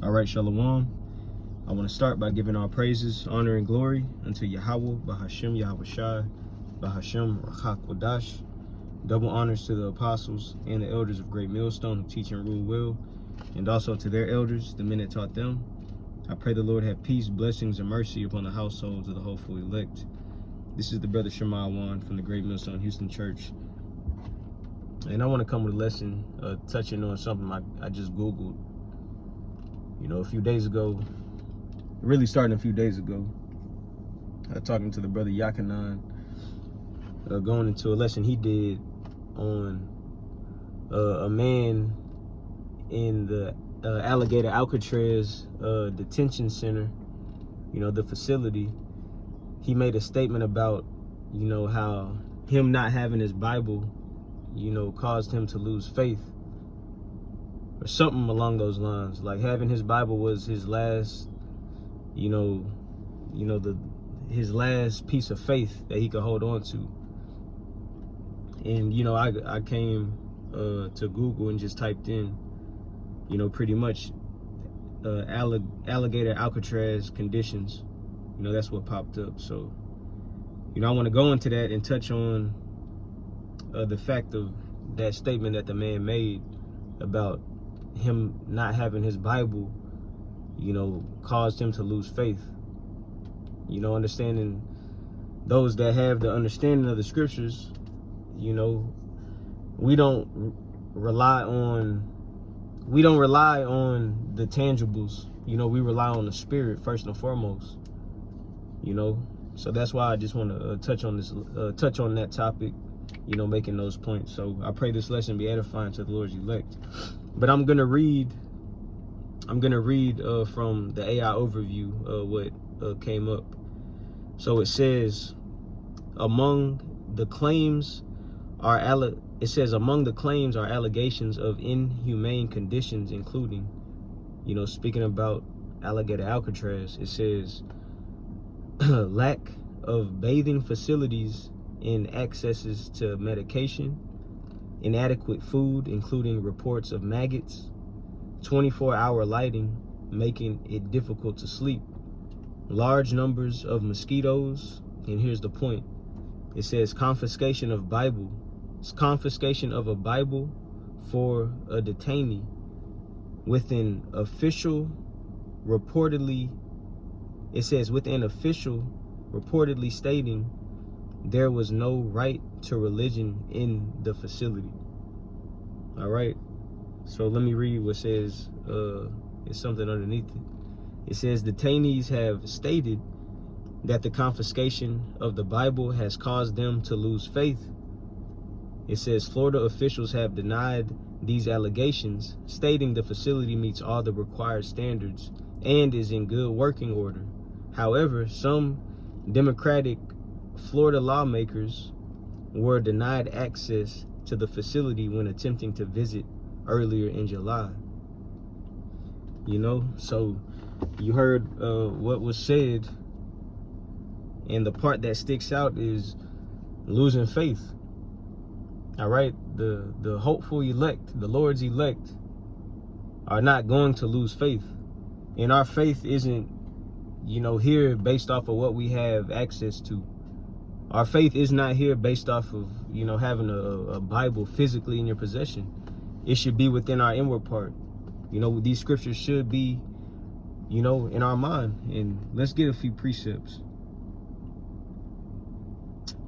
All right, Shalom. I want to start by giving all praises, honor, and glory unto Yahweh, Bahashem Yahweh Shai, Bahashem Rachak Wadash. Double honors to the apostles and the elders of Great Millstone who teach and rule well, and also to their elders, the men that taught them. I pray the Lord have peace, blessings, and mercy upon the households of the hopeful elect. This is the brother Shema Wan from the Great Millstone Houston Church. And I want to come with a lesson touching on something I just Googled. You know, a few days ago, really starting a few days ago, talking to the brother Yakanan, going into a lesson he did on a man in the Alligator Alcatraz detention center, you know, the facility. He made a statement about, you know, how him not having his Bible, you know, caused him to lose faith, or something along those lines. Like having his Bible was his last, his last piece of faith that he could hold on to. And you know, I came to Google and just typed in, you know, pretty much Alligator Alcatraz conditions. You know, that's what popped up. So, you know, I want to go into that and touch on the fact of that statement that the man made about him not having his Bible, you know, caused him to lose faith. You know, understanding those that have the understanding of the scriptures, you know, we don't rely on the tangibles. You know, we rely on the spirit first and foremost. You know, so that's why I just want to touch on that topic, you know, making those points. So I pray this lesson be edifying to the Lord's elect. But I'm gonna read from the AI overview what came up. So it says, among the claims are allegations of inhumane conditions, including, you know, speaking about Alligator Alcatraz, it says lack of bathing facilities and accesses to medication, inadequate food, including reports of maggots, 24-hour lighting, making it difficult to sleep, large numbers of mosquitoes, and here's the point. It says confiscation of a Bible for a detainee with an official reportedly stating there was no right to religion in the facility. All right, so let me read what says, it's something underneath it. It says detainees have stated that the confiscation of the Bible has caused them to lose faith. It says Florida officials have denied these allegations, stating the facility meets all the required standards and is in good working order. However, some Democratic Florida lawmakers were denied access to the facility when attempting to visit earlier in July. You know, so you heard what was said, and the part that sticks out is losing faith. All right, the hopeful elect, the Lord's elect, are not going to lose faith. And our faith isn't, you know, here based off of what we have access to. Our faith is not here based off of, you know, having a Bible physically in your possession. It should be within our inward part. You know, these scriptures should be, you know, in our mind. And let's get a few precepts.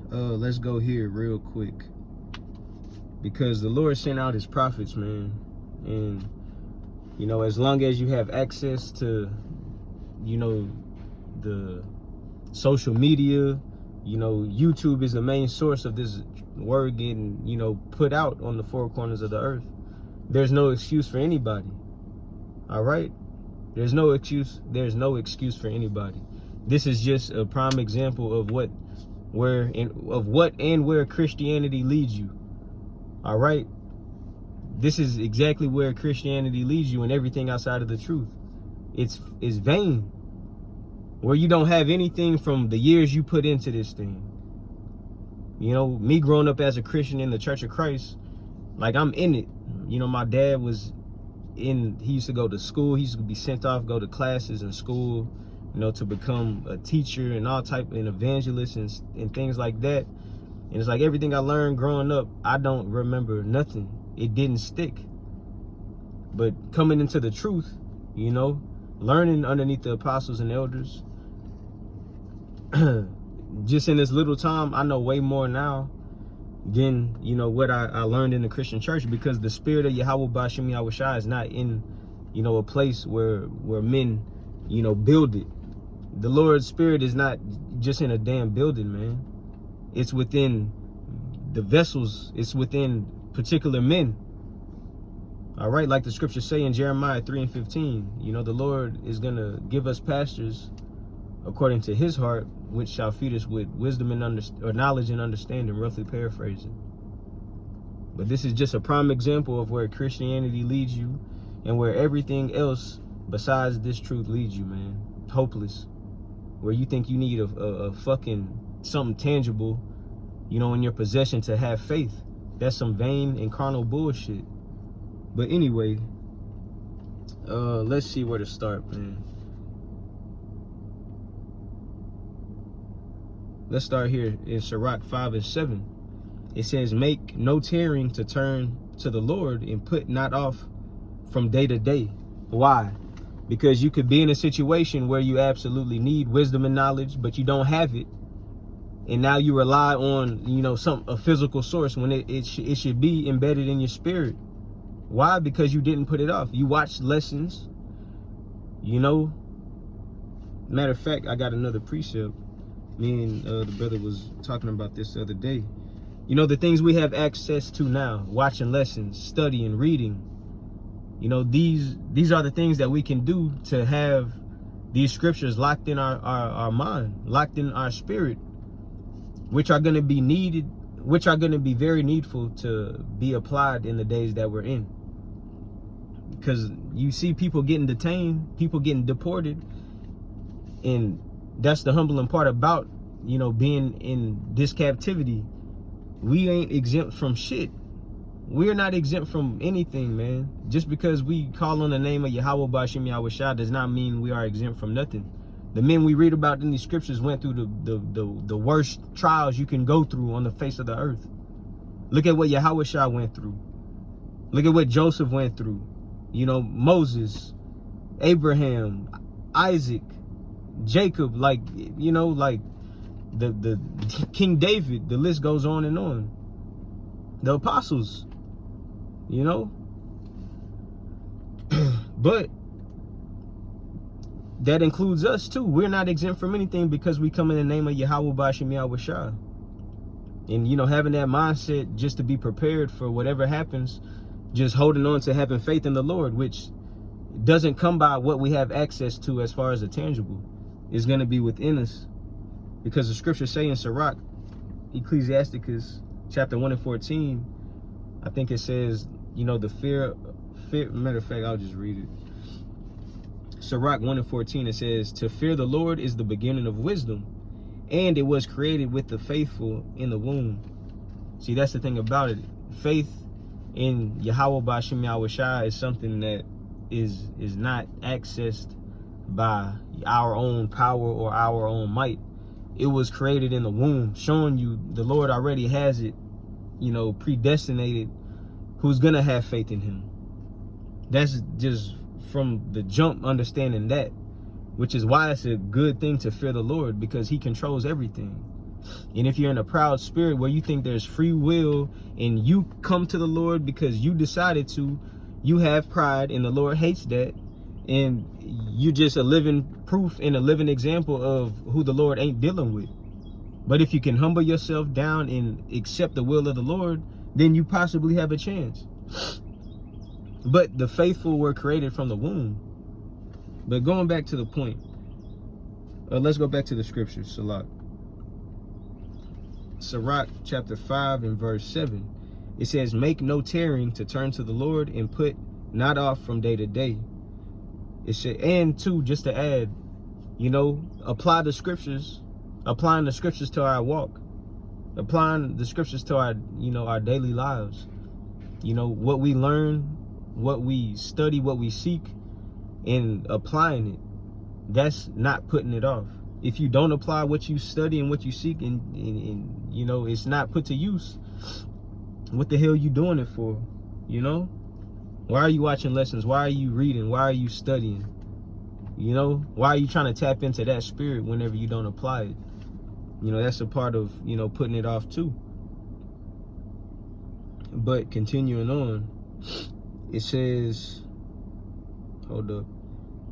Let's go here real quick, because the Lord sent out his prophets, man. And, you know, as long as you have access to, you know, the social media, you know, YouTube is the main source of this word getting, you know, put out on the four corners of the earth. There's no excuse for anybody. All right? There's no excuse for anybody. This is just a prime example of what and where Christianity leads you. All right? This is exactly where Christianity leads you, and everything outside of the truth. It's vain. Where you don't have anything from the years you put into this thing. You know, me growing up as a Christian in the Church of Christ, like, I'm in it. You know, my dad was he used to go to school. He used to be sent off, go to classes in school, you know, to become a teacher and all type of evangelist and things like that. And it's like everything I learned growing up, I don't remember nothing. It didn't stick. But coming into the truth, you know, learning underneath the apostles and elders, just in this little time, I know way more now than, you know, what I learned in the Christian church, because the spirit of Yahweh Bashim Yahushua is not in, you know, a place where men, you know, build it. The Lord's spirit is not just in a damn building, man. It's within the vessels. It's within particular men. All right, like the scriptures say in Jeremiah 3:15, you know, the Lord is going to give us pastors according to his heart, which shall feed us with wisdom and knowledge and understanding, roughly paraphrasing. But this is just a prime example of where Christianity leads you and where everything else besides this truth leads you, man. Hopeless. Where you think you need a fucking something tangible, you know, in your possession to have faith. That's some vain and carnal bullshit. But anyway, let's see where to start, man. Let's start here in Sirach 5:7. It says, make no tarrying to turn to the Lord, and put not off from day to day. Why? Because you could be in a situation where you absolutely need wisdom and knowledge, but you don't have it. And now you rely on, you know, a physical source when it should be embedded in your spirit. Why? Because you didn't put it off. You watched lessons, you know. Matter of fact, I got another precept. Me and the brother was talking about this the other day. You know, the things we have access to now, watching lessons, studying, reading, you know, these are the things that we can do to have these scriptures locked in our mind, locked in our spirit, which are going to be needed, which are going to be very needful to be applied in the days that we're in. Because you see people getting detained, people getting deported, and that's the humbling part about, you know, being in this captivity. We ain't exempt from shit. We're not exempt from anything, man. Just because we call on the name of Yahweh Bashim Yahushua does not mean we are exempt from nothing. The men we read about in these scriptures went through the worst trials you can go through on the face of the earth. Look at what Yahushua went through. Look at what Joseph went through. You know, Moses, Abraham, Isaac, Jacob, like, you know, like the King David, the list goes on and on. The apostles, you know. But that includes us too. We're not exempt from anything because we come in the name of Yahweh Bashim Yahushua. And, you know, having that mindset just to be prepared for whatever happens, just holding on to having faith in the Lord, which doesn't come by what we have access to as far as the tangible. Is going to be within us. Because the scriptures say in Sirach, Ecclesiasticus chapter 1:14, I think it says, you know, the fear, matter of fact, I'll just read it. Sirach 1:14, it says, to fear the Lord is the beginning of wisdom, and it was created with the faithful in the womb. See, that's the thing about it. Faith in Yahweh Bashim Yahushua is something that is not accessed by our own power or our own might. It was created in the womb, showing you the Lord already has it, you know, predestinated who's gonna have faith in him. That's just from the jump understanding that, which is why it's a good thing to fear the Lord, because he controls everything. And if you're in a proud spirit where you think there's free will and you come to the Lord because you decided to, you have pride, and the Lord hates that. And you just a living proof and a living example of who the Lord ain't dealing with. But if you can humble yourself down and accept the will of the Lord, then you possibly have a chance. But the faithful were created from the womb. But going back to the point, let's go back to the scriptures. Sirach chapter 5 and verse 7. It says, make no tarrying to turn to the Lord, and put not off from day to day. It said, and two, just to add, you know, applying the scriptures to our walk, applying the scriptures to our, you know, our daily lives. You know, what we learn what we study, what we seek, and applying it, that's not putting it off. If you don't apply what you study and what you seek, and you know, it's not put to use, what the hell you doing it for? You know, why are you watching lessons? Why are you reading? Why are you studying? You know, why are you trying to tap into that spirit whenever you don't apply it? You know, that's a part of, you know, putting it off too. But continuing on, it says, hold up.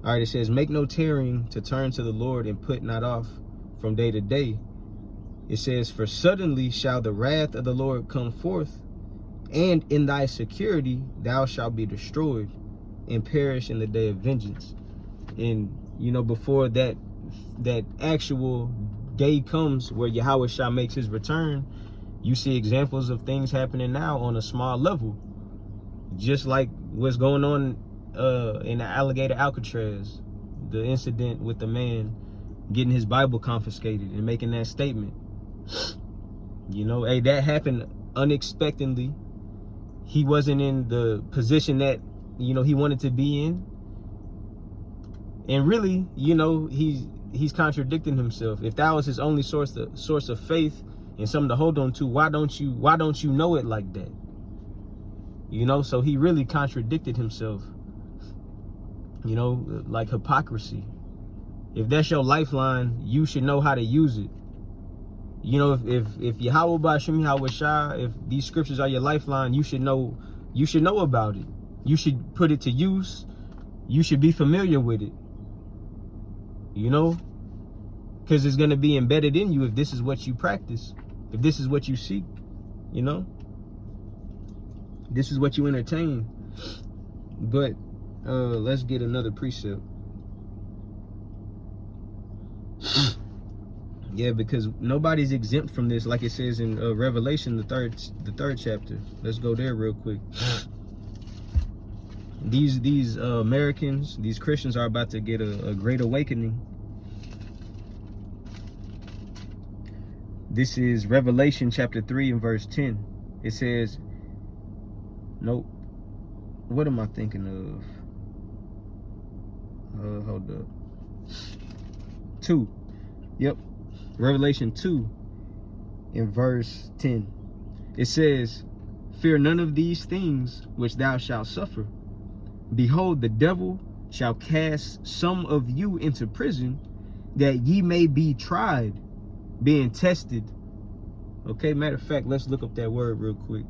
All right, it says, make no tarrying to turn to the Lord, and put not off from day to day. It says, for suddenly shall the wrath of the Lord come forth, and in thy security thou shalt be destroyed, and perish in the day of vengeance. And, you know, before that actual day comes where Yahushua makes his return, you see examples of things happening now on a small level. Just like what's going on in the Alligator Alcatraz, the incident with the man getting his Bible confiscated and making that statement. You know, hey, that happened unexpectedly. He wasn't in the position that, you know, he wanted to be in. And really, you know, he's contradicting himself. If that was his only source of faith and something to hold on to, why don't you know it like that? You know, so he really contradicted himself. You know, like hypocrisy. If that's your lifeline, you should know how to use it. You know, if Yahweh B'Shem Yahweh Shah, if these scriptures are your lifeline, you should know about it. You should put it to use. You should be familiar with it. You know, because it's going to be embedded in you if this is what you practice, if this is what you seek. You know, this is what you entertain. But let's get another precept. Yeah, because nobody's exempt from this, like it says in Revelation, the third chapter. Let's go there real quick. These Americans, these Christians are about to get a great awakening. This is Revelation chapter 3 and verse 10. It says, nope. What am I thinking of? Hold up. 2. Yep. Revelation 2 in verse 10. It says, fear none of these things which thou shalt suffer. Behold, the devil shall cast some of you into prison, that ye may be tried, being tested. Okay, matter of fact, let's look up that word real quick.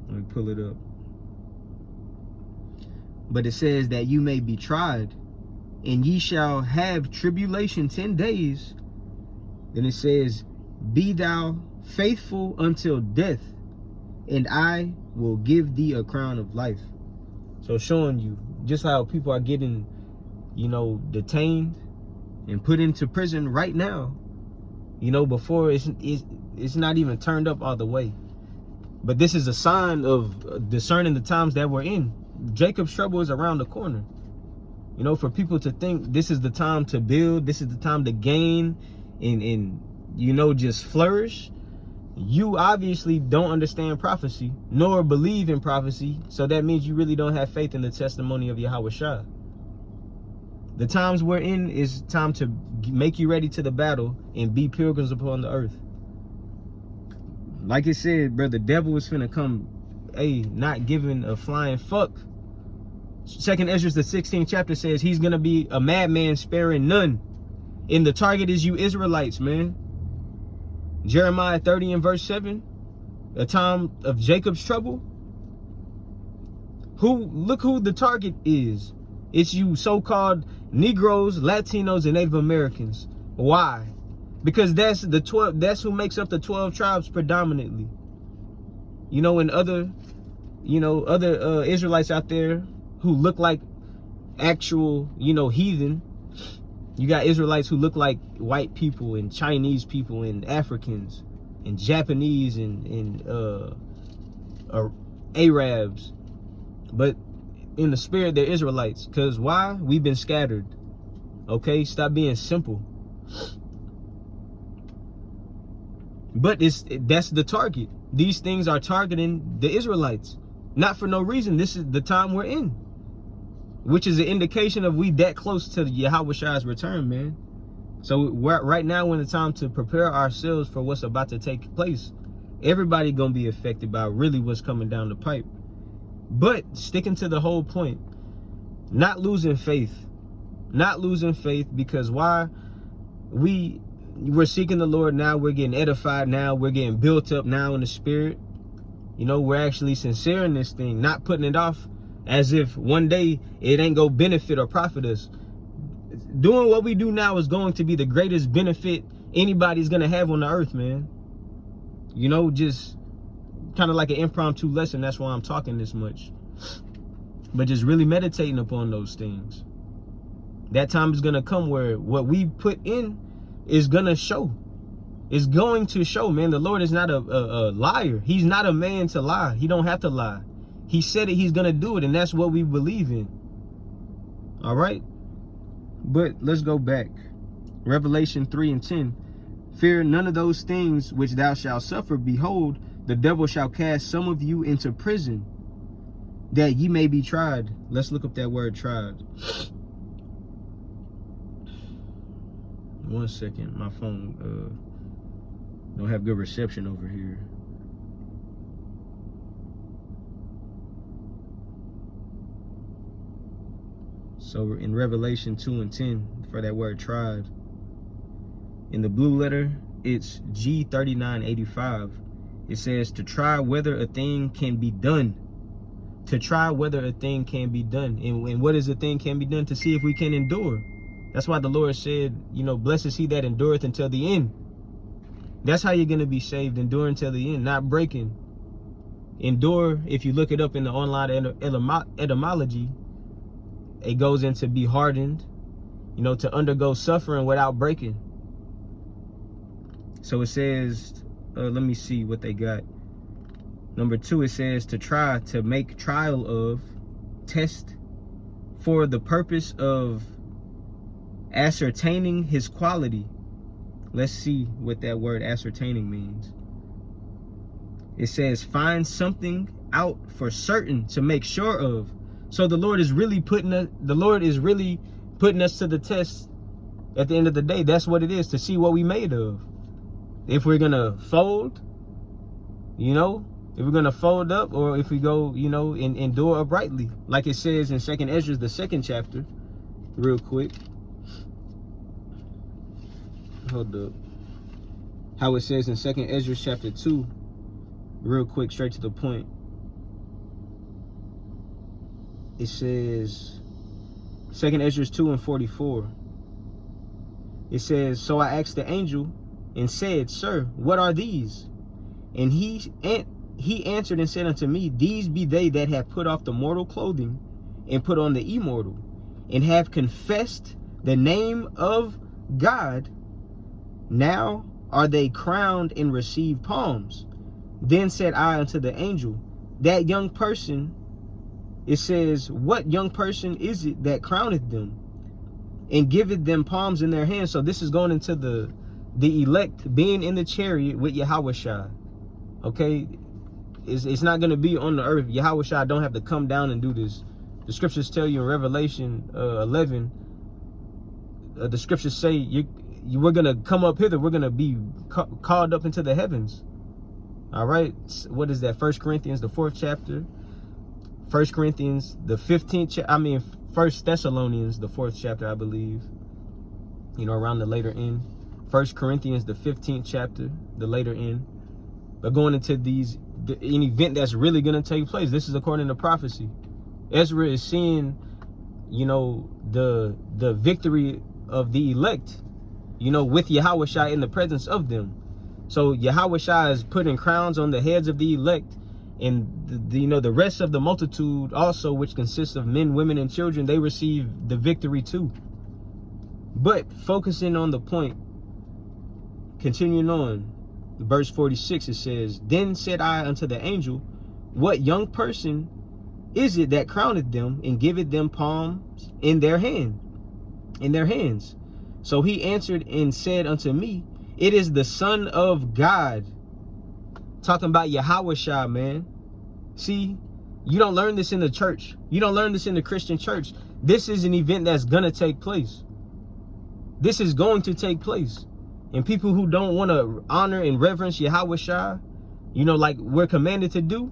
Let me pull it up. But it says that you may be tried, and ye shall have tribulation 10 days. Then it says, be thou faithful until death, and I will give thee a crown of life. So showing you just how people are getting, you know, detained and put into prison right now. You know, before it's not even turned up all the way. But this is a sign of discerning the times that we're in. Jacob's trouble is around the corner. You know, for people to think this is the time to build, this is the time to gain and you know, just flourish. You obviously don't understand prophecy, nor believe in prophecy. So that means you really don't have faith in the testimony of Yahweh Shah. The times we're in is time to make you ready to the battle and be pilgrims upon the earth. Like it said, bro, the devil is finna come, not giving a flying fuck. 2nd Ezra, the 16th chapter says he's gonna be a madman sparing none. And the target is you Israelites, man. Jeremiah 30 and verse 7, a time of Jacob's trouble. Look who the target is. It's you so-called Negroes, Latinos, and Native Americans. Why? Because that's who makes up the 12 tribes predominantly. You know, and other Israelites out there who look like actual, you know, heathen. You got Israelites who look like white people and Chinese people and Africans and Japanese and Arabs. But in the spirit, they're Israelites. Because why? We've been scattered. Okay? Stop being simple. But that's the target. These things are targeting the Israelites. Not for no reason. This is the time we're in, which is an indication of we that close to Yahweh's return, man. So right now we're in the time to prepare ourselves for what's about to take place. Everybody gonna be affected by really what's coming down the pipe. But sticking to the whole point, not losing faith. Not losing faith, because why? We're seeking the Lord now. We're getting edified now. We're getting built up now in the spirit. You know, we're actually sincere in this thing, not putting it off as if one day it ain't go benefit or profit us. Doing what we do now is going to be the greatest benefit anybody's going to have on the earth, man. You know, just kind of like an impromptu lesson. That's why I'm talking this much. But just really meditating upon those things. That time is going to come where what we put in is going to show. It's going to show, man. The Lord is not a liar. He's not a man to lie. He don't have to lie. He said it, he's going to do it, and that's what we believe in. All right? But let's go back. Revelation 3:10. Fear none of those things which thou shalt suffer. Behold, the devil shall cast some of you into prison, that ye may be tried. Let's look up that word tried. One second. My phone don't have good reception over here. So in Revelation 2:10, for that word tried, in the blue letter, it's G3985. It says to try whether a thing can be done. To try whether a thing can be done. And what is a thing can be done? To see if we can endure. That's why the Lord said, you know, blessed is he that endureth until the end. That's how you're going to be saved. Endure until the end, not breaking. Endure, if you look it up in the online etymology, it goes into be hardened, you know, to undergo suffering without breaking. So it says, let me see what they got. Number 2, it says to try, to make trial of, test, for the purpose of ascertaining his quality. Let's see what that word ascertaining means. It says find something out for certain, to make sure of. So the Lord is really putting us to the test at the end of the day. That's what it is, to see what we made of. If we're gonna fold, you know, if we're gonna fold up, or if we go, you know, and endure uprightly, like it says in 2nd Ezra, the 2nd chapter. Real quick, hold up. How it says in 2nd Ezra chapter 2, real quick, straight to the point. It says 2nd Ezra 2:44. It says, so I asked the angel and said, Sir, what are these? And he answered and said unto me, These be they that have put off the mortal clothing and put on the immortal, and have confessed the name of God. Now are they crowned and receive palms. Then said I unto the angel, that young person, it says, what young person is it that crowneth them and giveth them palms in their hands? So this is going into the elect being in the chariot with Yahushua. Okay, it's not going to be on the earth. Yahushua don't have to come down and do this. The scriptures tell you in Revelation 11, the scriptures say we're going to come up hither. We're going to be called up into the heavens. All right. What is that? 1 Corinthians, the 4th chapter. 1 Corinthians, the 15th. 1 Thessalonians, the 4th chapter, I believe. You know, around the later end. 1 Corinthians, the 15th chapter, the later end. But going into an event that's really going to take place. This is according to prophecy. Ezra is seeing, you know, the victory of the elect, you know, with Yahushua in the presence of them. So Yahushua is putting crowns on the heads of the elect, and the rest of the multitude also, which consists of men, women, and children, they receive the victory too. But focusing on the point, continuing on, verse 46, it says, Then said I unto the angel, What young person is it that crowneth them and giveth them palms in their hands? So he answered and said unto me, It is the Son of God. Talking about Yahushua, man. See, You don't learn this in the church. You don't learn this in the Christian church. This is an event that's gonna take place. This is going to take place. And people who don't want to honor and reverence Yahweh Shai, you know, like we're commanded to do,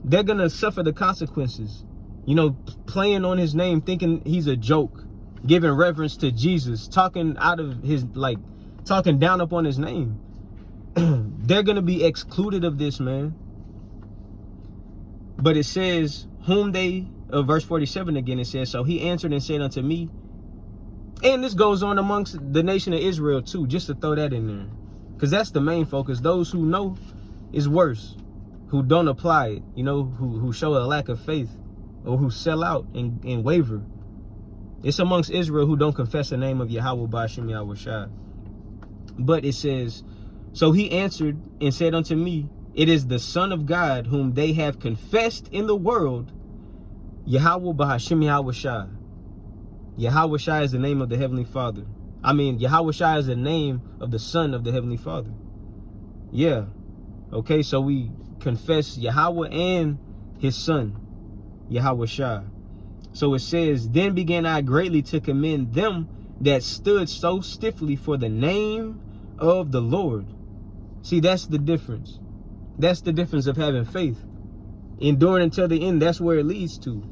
they're gonna suffer the consequences. You know, playing on his name, thinking he's a joke, giving reverence to Jesus, talking out of his, like, talking down upon his name. They're gonna be excluded of this, man. But it says, whom they, verse 47 again, it says, so he answered and said unto me, and this goes on amongst the nation of Israel too, just to throw that in there, because that's the main focus. Those who know is worse, who don't apply it, you know, who show a lack of faith, or who sell out and waver. It's amongst Israel who don't confess the name of Yahweh Ba'ashem Yahweh Shai. But it says, so he answered and said unto me, it is the Son of God whom they have confessed in the world, Yahweh Ba'ashem Yahweh Shai. Yahweh Shai is the name of the Heavenly Father. I mean, Yahweh Shai is the name of the Son of the Heavenly Father. Yeah. Okay, so we confess Yahweh and his Son, Yahweh Shai. So it says, then began I greatly to commend them that stood so stiffly for the name of the Lord. See, that's the difference. That's the difference of having faith. Enduring until the end, that's where it leads to.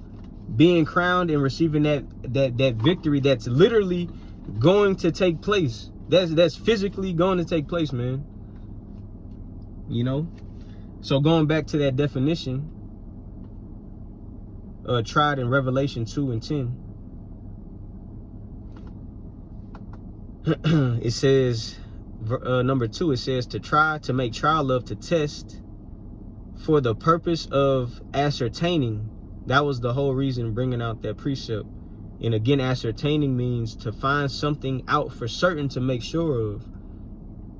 Being crowned and receiving that victory that's literally going to take place. That's physically going to take place, man. You know? So going back to that definition, tried in Revelation 2 and 10. It says, number 2, it says to try, to make trial of, to test, for the purpose of ascertaining. That was the whole reason bringing out that precept. And again, ascertaining means to find something out for certain, to make sure of.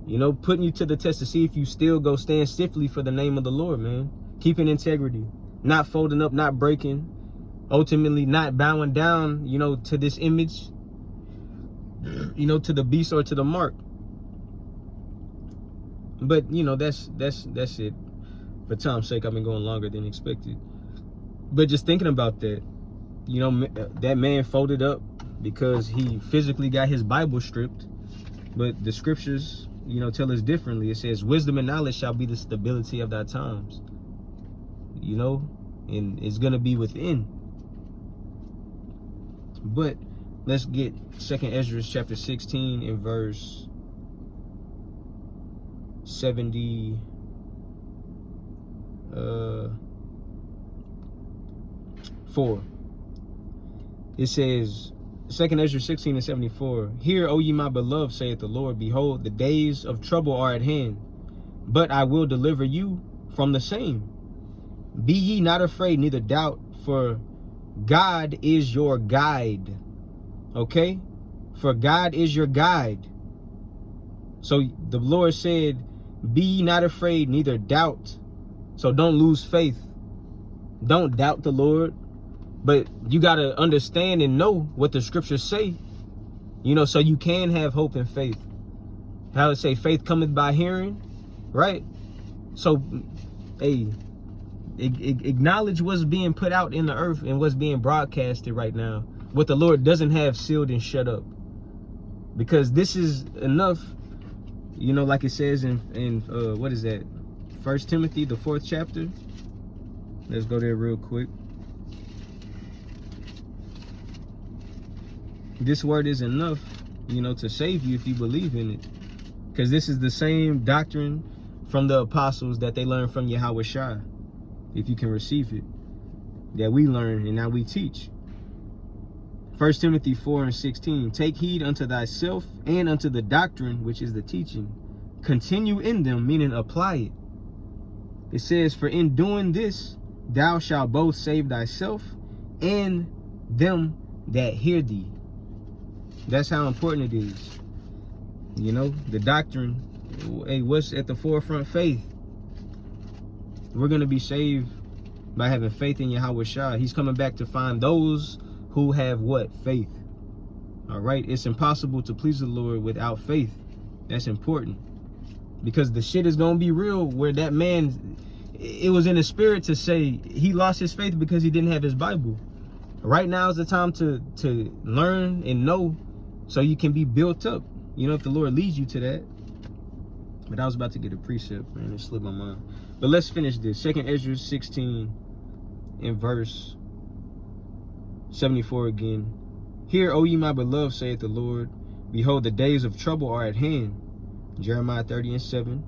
You know, putting you to the test to see if you still go stand stiffly for the name of the Lord, man. Keeping integrity, not folding up, not breaking, ultimately not bowing down, you know, to this image, you know, to the beast or to the mark. But, you know, that's it. For time's sake, I've been going longer than expected. But just thinking about that, you know, that man folded up because he physically got his Bible stripped. But the scriptures, you know, tell us differently. It says, wisdom and knowledge shall be the stability of thy times. You know, and it's going to be within. But let's get 2nd Ezra chapter 16 and verse 74. It says, 2nd Ezra 16 and 74. Hear, O ye my beloved, saith the Lord, behold, the days of trouble are at hand, but I will deliver you from the same. Be ye not afraid, neither doubt, for God is your guide. Okay? For God is your guide. So the Lord said, be ye not afraid, neither doubt. So don't lose faith. Don't doubt the Lord. But you got to understand and know what the scriptures say, you know, so you can have hope and faith. How to say faith cometh by hearing, right? So, hey, acknowledge what's being put out in the earth and what's being broadcasted right now. What the Lord doesn't have sealed and shut up. Because this is enough, you know, like it says in what is that? 1 Timothy, the 4th chapter. Let's go there real quick. This word is enough, you know, to save you if you believe in it. Because this is the same doctrine from the apostles that they learned from Yahweh Shai. If you can receive it. That we learn and now we teach. 1 Timothy 4 and 16. Take heed unto thyself and unto the doctrine, which is the teaching. Continue in them, meaning apply it. It says, for in doing this, thou shalt both save thyself and them that hear thee. That's how important it is. You know, the doctrine. Hey, what's at the forefront? Faith. We're going to be saved by having faith in Yahweh Shai. He's coming back to find those who have what? Faith. All right. It's impossible to please the Lord without faith. That's important. Because the shit is going to be real where that man, it was in the spirit to say he lost his faith because he didn't have his Bible. Right now is the time to learn and know so you can be built up. You know, if the Lord leads you to that. But I was about to get a precept, man. It slipped my mind. But let's finish this. 2nd Ezra 16 in verse 74 again. Hear, O ye my beloved, saith the Lord, behold, the days of trouble are at hand. Jeremiah 30:7.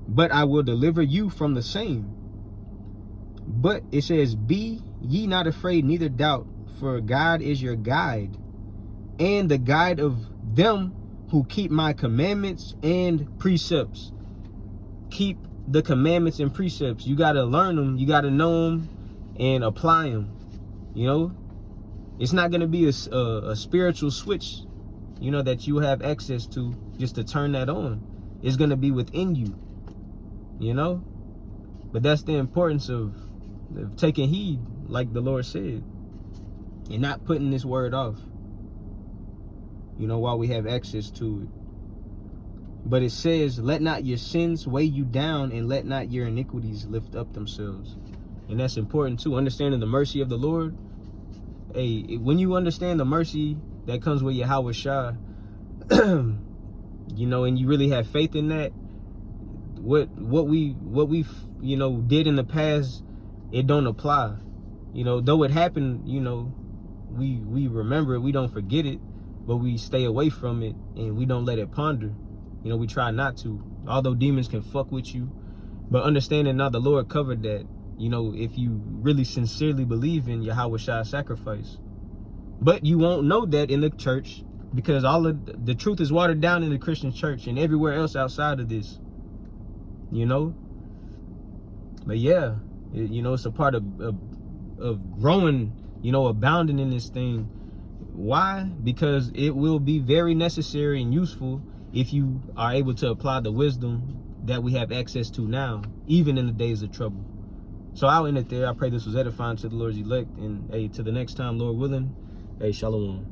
But I will deliver you from the same. But it says, be ye not afraid, neither doubt, for God is your guide, and the guide of them who keep my commandments and precepts. Keep the commandments and precepts. You got to learn them. You got to know them and apply them. You know, it's not going to be a spiritual switch, you know, that you have access to just to turn that on. It's going to be within you, you know. But that's the importance of taking heed, like the Lord said, and not putting this word off, you know, while we have access to it. But it says, let not your sins weigh you down, and let not your iniquities lift up themselves. And that's important too, understanding the mercy of the Lord. Hey, when you understand the mercy that comes with Yahweh Shah, you know, and you really have faith in that, what we you know did in the past, it don't apply. You know, though it happened, you know, we remember it, we don't forget it, but we stay away from it and we don't let it ponder. You know, we try not to, although demons can fuck with you. But understanding now the Lord covered that, you know, if you really sincerely believe in Yahweh Shah's sacrifice. But you won't know that in the church, because all of the truth is watered down in the Christian church and everywhere else outside of this, you know. But yeah, you know, it's a part of growing, you know, abounding in this thing. Why? Because it will be very necessary and useful if you are able to apply the wisdom that we have access to now, even in the days of trouble. So I'll end it there. I pray this was edifying to the Lord's elect. And hey, to the next time, Lord willing, hey, shalom.